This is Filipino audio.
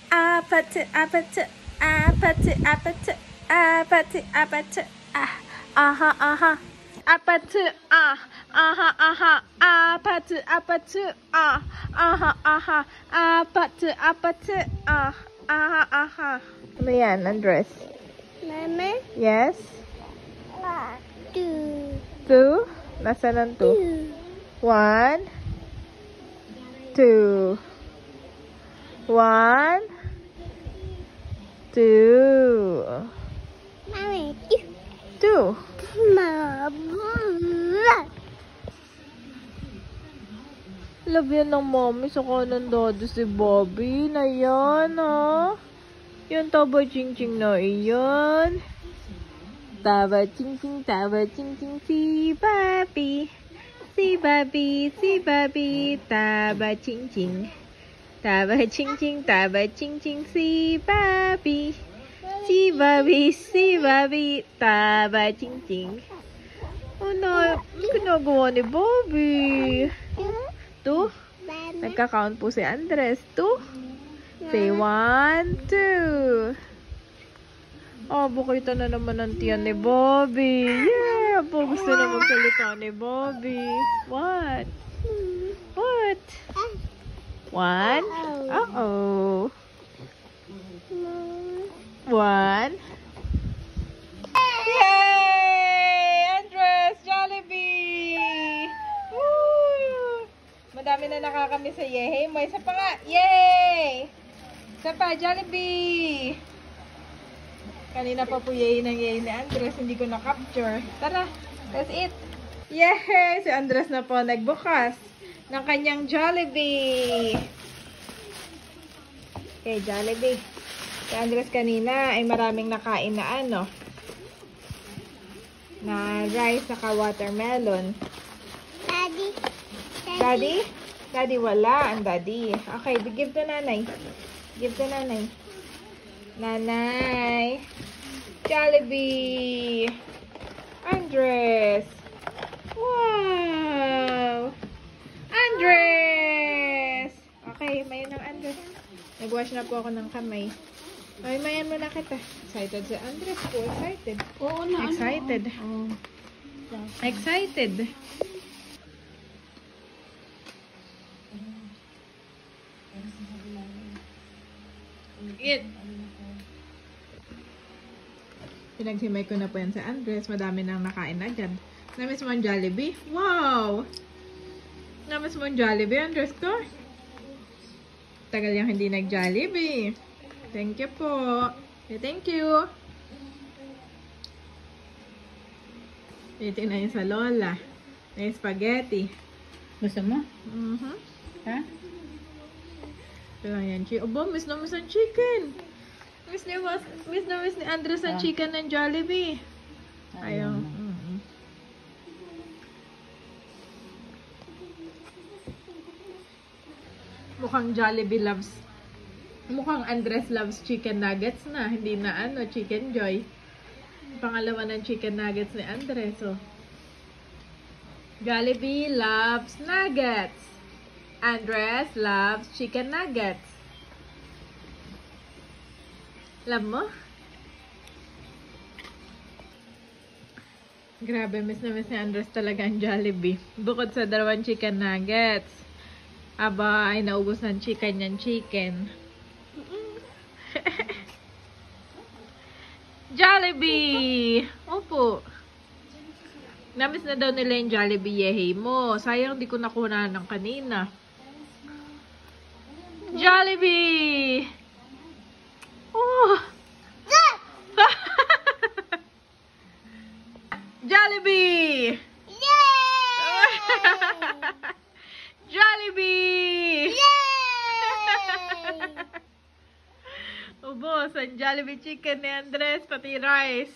Apatu, apatu, apatu, apatu, apatu, apatu, aha, aha. Apatu, aha, aha, apatu, apatu, aha, aha, apatu, apatu, aha, aha. Ano yan, Andres? Mama? Yes? Two. Two? Nasaan ang two? One, two. One, two. Mama, Two. Love yan ng mommy sa kanan dado si Bobby na yan, ha? Yan taba ching-ching na iyan. Taba ching-ching, si Bobby. Si Bobby, si Bobby, taba ching-ching. Taba ching-ching, si Bobby. Si Bobby, taba ching-ching. Oh no, ginagawa ni Bobby. Two? Nagka-count po si Andres. Two? Say one, two. Oh, bukita na naman ang tiyan ni Bobby. Yeah! Po, gusto na magsalita ni Bobby. What? What? One? Uh-oh. One. Yay! Andres! Jollibee! Woo! Madami na nakakami sa yehey mo. Isa pa nga. Yay! Isa pa, Jollibee! Kanina pa po yehey ng yehey ni Andres. Hindi ko na-capture. Tara, let's eat! Yehey! Si Andres na po nagbukas ng kanyang Jollibee. Okay, Jollibee. Si Andres kanina ay maraming nakain na ano. Na rice saka watermelon. Daddy. Daddy? Daddy wala. Ang daddy. Okay, give to nanay. Give to nanay. Nanay. Jollibee. Andres. Wow. Andres. Okay, mayan ng Andres. Nag-wash na po ako ng kamay. Ay, mayan mo na kita. Excited si Andres po. Excited. Oo na. Excited. Excited. Eat. Pinagsimay ko na po yan sa Andres. Madami nang nakain agad. Namiss mo ang Jollibee? Wow! Namiss mo ang Jollibee, Andres ko? Tagal yung hindi nag-Jollibee. Thank you po. Thank you. Titignan yun sa Lola. May spaghetti. Gusto mo? Ha? Ito lang yan. Aba, miss na miss ang chicken. Miss na miss ni Andres ang chicken ng Jollibee. Ayaw. Mukhang Jollibee loves. Mukhang Andres loves chicken nuggets na. Hindi na ano, chicken joy. Pangalawa ng chicken nuggets ni Andres. Oh. Jollibee loves nuggets. Andres loves chicken nuggets. Love mo? Grabe, miss na miss ni Andres talaga ang Jollibee. Bukod sa dalawang chicken nuggets. Aba, ay naubos ng chicken yan chicken. Jollibee! Opo. Namiss na daw nila yung Jollibee yehey mo. Sayang di ko nakuha ng kanina. Jollibee! Oh! Jollibee! Yay! Jollibee! Yay! Ubos ang Jollibee chicken ni Andres, pati rice.